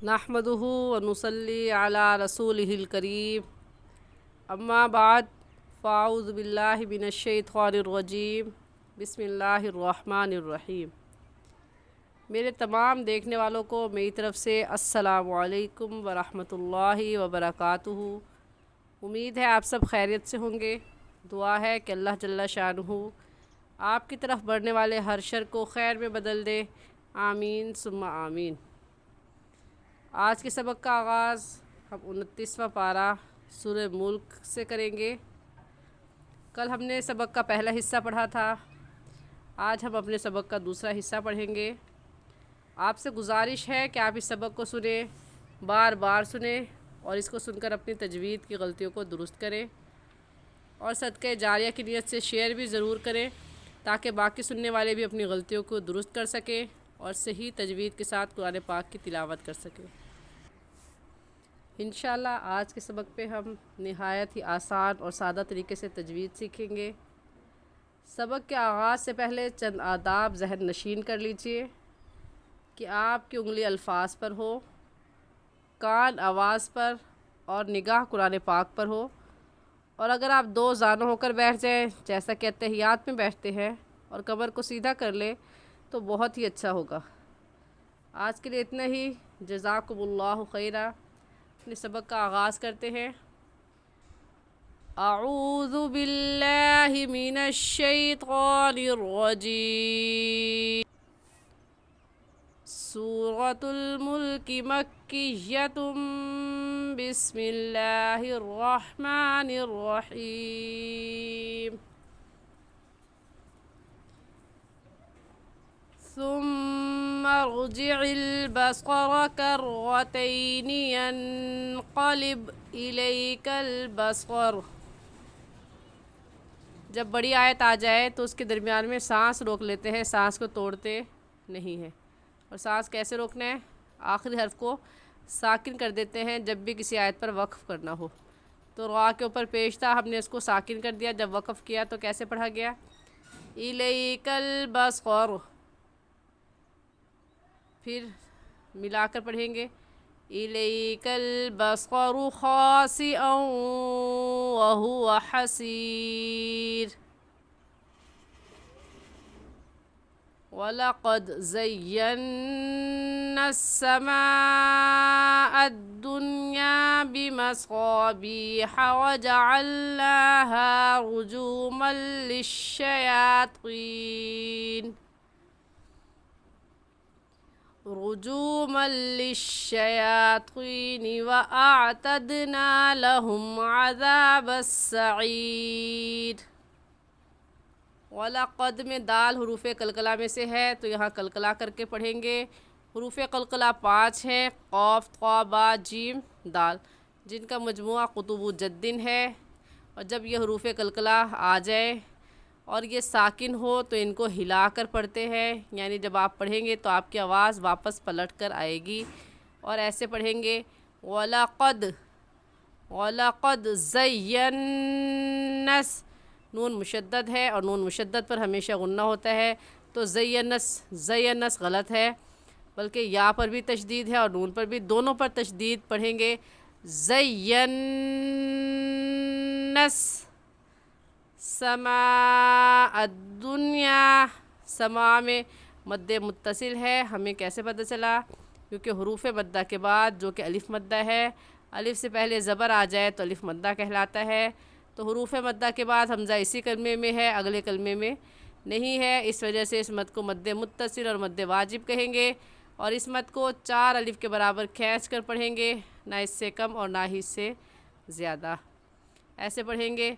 نحمدہ و نصلی علی رسولہ الکریم اما بعد فاعوذ باللہ من الشیطان الرجیم بسم اللہ الرحمن الرحیم۔ میرے تمام دیکھنے والوں کو میری طرف سے السلام علیکم ورحمۃ اللہ وبرکاتہ۔ امید ہے آپ سب خیریت سے ہوں گے۔ دعا ہے کہ اللہ جل شانہ آپ کی طرف بڑھنے والے ہر شر کو خیر میں بدل دے، آمین ثم آمین۔ آج کے سبق کا آغاز ہم 29واں پارہ سورہ ملک سے کریں گے۔ کل ہم نے سبق کا پہلا حصہ پڑھا تھا، آج ہم اپنے سبق کا دوسرا حصہ پڑھیں گے۔ آپ سے گزارش ہے کہ آپ اس سبق کو سنیں، بار بار سنیں اور اس کو سن کر اپنی تجوید کی غلطیوں کو درست کریں، اور صدقہ جاریہ کی نیت سے شیئر بھی ضرور کریں تاکہ باقی سننے والے بھی اپنی غلطیوں کو درست کر سکیں اور صحیح تجوید کے ساتھ قرآن پاک کی تلاوت کر سکیں۔ انشاءاللہ آج کے سبق پہ ہم نہایت ہی آسان اور سادہ طریقے سے تجوید سیکھیں گے۔ سبق کے آغاز سے پہلے چند آداب ذہن نشین کر لیجئے کہ آپ کی انگلی الفاظ پر ہو، کان آواز پر اور نگاہ قرآن پاک پر ہو، اور اگر آپ دو زانوں ہو کر بیٹھ جائیں جیسا کہ اتحیات میں بیٹھتے ہیں اور کمر کو سیدھا کر لیں تو بہت ہی اچھا ہوگا۔ آج کے لیے اتنا ہی، جزاکم اللہ خیرا۔ اپنے سبق کا آغاز کرتے ہیں۔ اعوذ باللہ من الشیطان الرجیم۔ سورۃ الملک مکیۃ بسم اللہ الرحمن الرحیم۔ ثم ارجع البصر كرتين ينقلب إليك البصر۔ جب بڑی آیت آ جائے تو اس کے درمیان میں سانس روک لیتے ہیں، سانس کو توڑتے نہیں ہیں۔ اور سانس کیسے روکنا ہے؟ آخری حرف کو ساکن کر دیتے ہیں جب بھی کسی آیت پر وقف کرنا ہو۔ تو را کے اوپر پیش تھا، ہم نے اس کو ساکن کر دیا، جب وقف کیا تو کیسے پڑھا گیا؟ إليك البصر۔ پھر ملا کر پڑھیں گے إليك البصر خاسئا وهو حسير۔ وَلَقَدْ زَيَّنَّا السَّمَاءَ الدُّنْيَا بِمَصَابِيحَ وَجَعَلْنَاهَا رُجُومًا لِلشَّيَاطِينِ وَأَعْتَدْنَا لَهُمْ عَذَابَ السَّعِيرِ۔ وَلَقَدْ میں دال حروف قلقلہ میں سے ہے تو یہاں قلقلہ کر کے پڑھیں گے۔ حروف قلقلہ 5 ہیں، قاف، طا، با، جیم، دال، جن کا مجموعہ قطب جدن ہے۔ اور جب یہ حروف قلقلہ آ جائے اور یہ ساکن ہو تو ان کو ہلا کر پڑھتے ہیں، یعنی جب آپ پڑھیں گے تو آپ کی آواز واپس پلٹ کر آئے گی اور ایسے پڑھیں گے وَلَقَدْ زَيَّنَّا۔ نون مشدد ہے اور نون مشدد پر ہمیشہ غنہ ہوتا ہے، تو زینس غلط ہے، بلکہ یا پر بھی تشدید ہے اور نون پر بھی، دونوں پر تشدید پڑھیں گے زینس۔ سماء الدنیا، سما میں مد متصل ہے، ہمیں کیسے پتہ چلا؟ کیونکہ حروف مدہ کے بعد جو کہ الف مدہ ہے، الف سے پہلے زبر آ جائے تو الف مدہ کہلاتا ہے۔ تو حروف مدہ کے بعد حمزہ اسی کلمے میں ہے، اگلے کلمے میں نہیں ہے، اس وجہ سے اس مد کو مد متصل اور مد واجب کہیں گے، اور اس مد کو 4 الف کے برابر کھینچ کر پڑھیں گے، نہ اس سے کم اور نہ ہی اس سے زیادہ۔ ایسے پڑھیں گے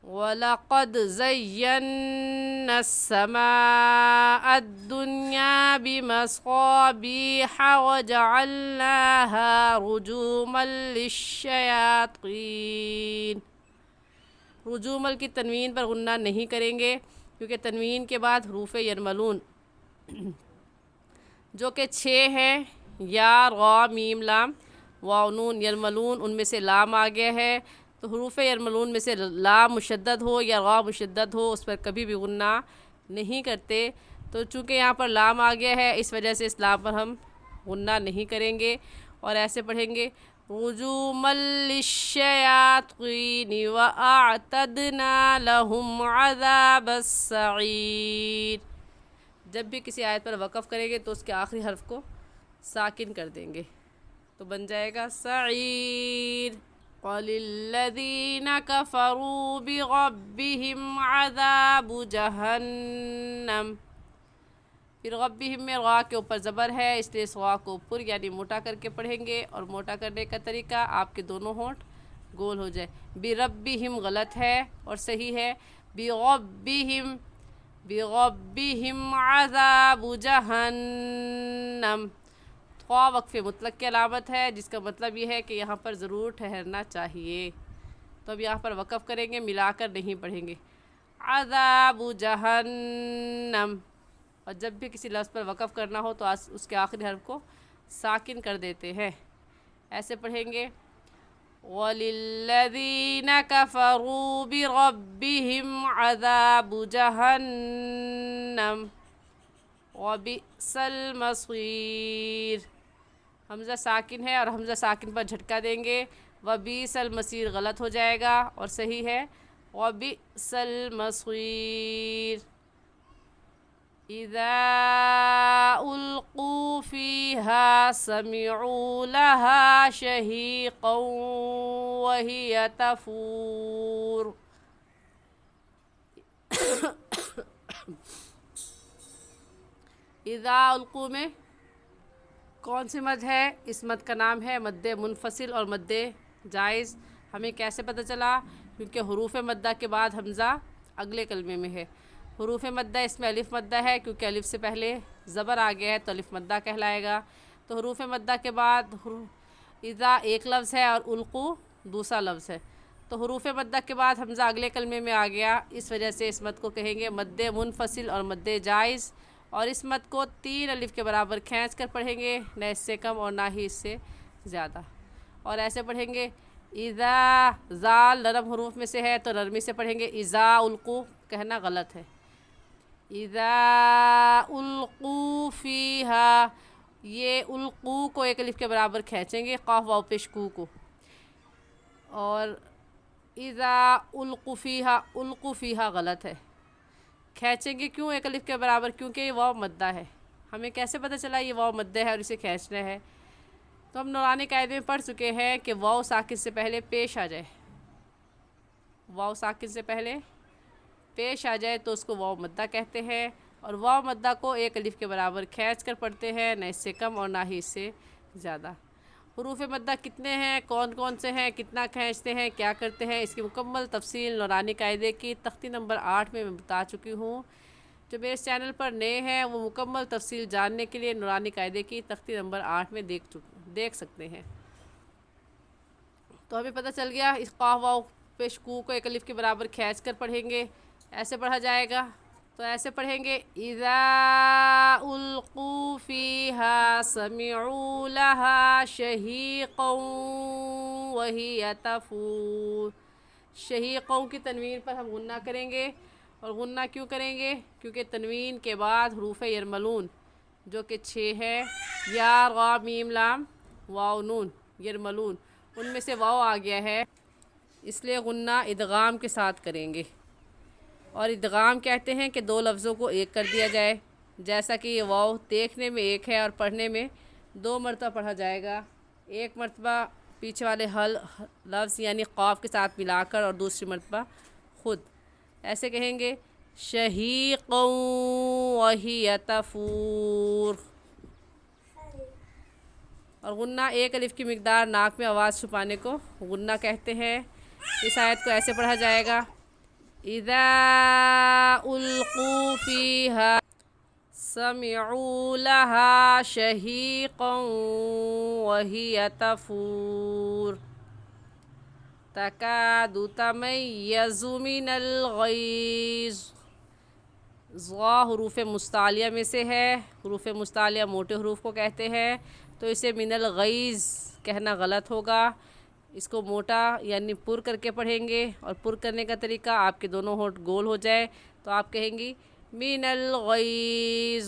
وَلَقَدْ زَيَّنَّا السَّمَاءَ الدُّنْيَا بِمَصَابِيحَ وَجَعَلْنَاهَا رُجُومًا لِلشَّيَاطِينِ۔ رجومل کی تنوین پر غنہ نہیں کریں گے، کیونکہ تنوین کے بعد حروف یرملون جو کہ 6 ہیں، یا، را، میم، لام، واو، نون، یرملون، ان میں سے لام آ گیا ہے، تو حروف یرملون میں سے لام مشدد ہو یا را مشدد ہو اس پر کبھی بھی غنہ نہیں کرتے۔ تو چونکہ یہاں پر لام آ گیا ہے، اس وجہ سے اس لام پر ہم غنہ نہیں کریں گے، اور ایسے پڑھیں گے رجوما للشیاطین وأعتدنا لهم عذاب السعیر۔ جب بھی کسی آیت پر وقف کریں گے تو اس کے آخری حرف کو ساکن کر دیں گے، تو بن جائے گا سعیر۔ وَلِلَّذِينَ كَفَرُوا بِرَبِّهِمْ عَذَابُ جَهَنَّمَ۔ پھر ربہم میں را کے اوپر زبر ہے، اس لیے اس را کو پر یعنی موٹا کر کے پڑھیں گے، اور موٹا کرنے کا طریقہ آپ کے دونوں ہونٹ گول ہو جائے۔ بربہم غلط ہے اور صحیح ہے بربہم، بربہم عذاب جہنم۔ خواہ وقف مطلق کی علامت ہے، جس کا مطلب یہ ہے کہ یہاں پر ضرور ٹھہرنا چاہیے، تو اب یہاں پر وقف کریں گے، ملا کر نہیں پڑھیں گے عذاب جہنم۔ اور جب بھی کسی لفظ پر وقف کرنا ہو تو اس کے آخری حرف کو ساکن کر دیتے ہیں، ایسے پڑھیں گے وَلِلَّذِينَ كَفَرُوا بِرَبِّهِمْ عَذَابُ جَهَنَّمَ وَبِئْسَ الْمَصِيرُ۔ حمزہ ساکن ہے اور حمزہ ساکن پر جھٹکا دیں گے، وَبِئْسَ الْمَصِيرُ غلط ہو جائے گا اور صحیح ہے وَبِئْسَ الْمَصِيرُ۔ اِذَا أُلْقُوا فِيهَا سَمِعُوا لَهَا شَهِيقًا وَهِيَ تَفُورُ۔ اذا القوا میں کون سی مد ہے؟ اس مد کا نام ہے مد منفصل اور مد جائز۔ ہمیں کیسے پتہ چلا؟ کیونکہ حروف مدہ کے بعد حمزہ اگلے کلمے میں ہے۔ حروف مدہ اس میں الف مدہ ہے، کیونکہ الف سے پہلے زبر آ گیا ہے تو الف مدہ کہلائے گا۔ تو حروف مدہ کے بعد اذا ایک لفظ ہے اور القوا دوسرا لفظ ہے، تو حروف مدہ کے بعد حمزہ اگلے کلمے میں آ گیا، اس وجہ سے اس مد کو کہیں گے مد منفصل اور مد جائز، اور اس مد کو 3 الف کے برابر کھینچ کر پڑھیں گے، نہ اس سے کم اور نہ ہی اس سے زیادہ، اور ایسے پڑھیں گے اذا، زال نرم حروف میں سے ہے تو نرمی سے پڑھیں گے، اذا القوا کہنا غلط ہے، اذا القوا فیہا، یہ القوا کو 1 الف کے برابر کھینچیں گے، قاف واو پیش کو، اور اذا القوا فیہا، القوا فیہا غلط ہے، کھینچیں گے کیوں 1 الف کے برابر؟ کیونکہ یہ واو مدہ ہے۔ ہمیں کیسے پتہ چلا یہ واو مدہ ہے اور اسے کھینچنا ہے؟ تو ہم نورانی قاعدے میں پڑھ چکے ہیں کہ واو ساکن سے پہلے پیش آ جائے، واو ساکن سے پہلے پیش آ جائے تو اس کو واو مدہ کہتے ہیں، اور واو مدہ کو 1 الف کے برابر کھینچ کر پڑھتے ہیں، نہ اس سے کم اور نہ ہی اس سے زیادہ۔ حروف مدہ کتنے ہیں، کون کون سے ہیں، کتنا کھینچتے ہیں، کیا کرتے ہیں، اس کی مکمل تفصیل نورانی قاعدے کی تختی نمبر 8 میں بتا چکی ہوں۔ جو میرے چینل پر نئے ہیں وہ مکمل تفصیل جاننے کے لیے نورانی قاعدے کی تختی نمبر 8 میں دیکھ سکتے ہیں۔ تو ہمیں پتہ چل گیا اس قاف واو پیش کو 1 الف کے برابر کھینچ کر پڑھیں گے، ایسے پڑھا جائے گا، تو ایسے پڑھیں گے اذا القوا فیہا سمعوا لہا شہیقا وہی تفور۔ شہیقوں کی تنوین پر ہم غنہ کریں گے، اور غنہ کیوں کریں گے؟ کیونکہ تنوین کے بعد حروف یرملون جو کہ 6 ہے، یا را میم لام واو نون، یرملون، ان میں سے واو آ گیا ہے، اس لیے غنہ ادغام کے ساتھ کریں گے، اور ادغام کہتے ہیں کہ 2 لفظوں کو ایک کر دیا جائے، جیسا کہ یہ واو دیکھنے میں ایک ہے اور پڑھنے میں 2 مرتبہ پڑھا جائے گا، 1 مرتبہ پیچھے والے لفظ یعنی قاف کے ساتھ ملا کر اور دوسری مرتبہ خود، ایسے کہیں گے شہیقا وہی تفور۔ اور غنہ 1 الف کی مقدار ناک میں آواز چھپانے کو غنہ کہتے ہیں۔ اس آیت کو ایسے پڑھا جائے گا اذا القوا فیہا سمعوا لہا شہیقا وہی تفور تکاد تمیز من الغیظ۔ ضا حروف مستعلیہ میں سے ہے، حروف مستعلیہ موٹے حروف کو کہتے ہیں، تو اسے من الغیظ کہنا غلط ہوگا، اس کو موٹا یعنی پر کر کے پڑھیں گے، اور پر کرنے کا طریقہ آپ کے دونوں ہونٹ گول ہو جائے تو آپ کہیں گی من الغیظ۔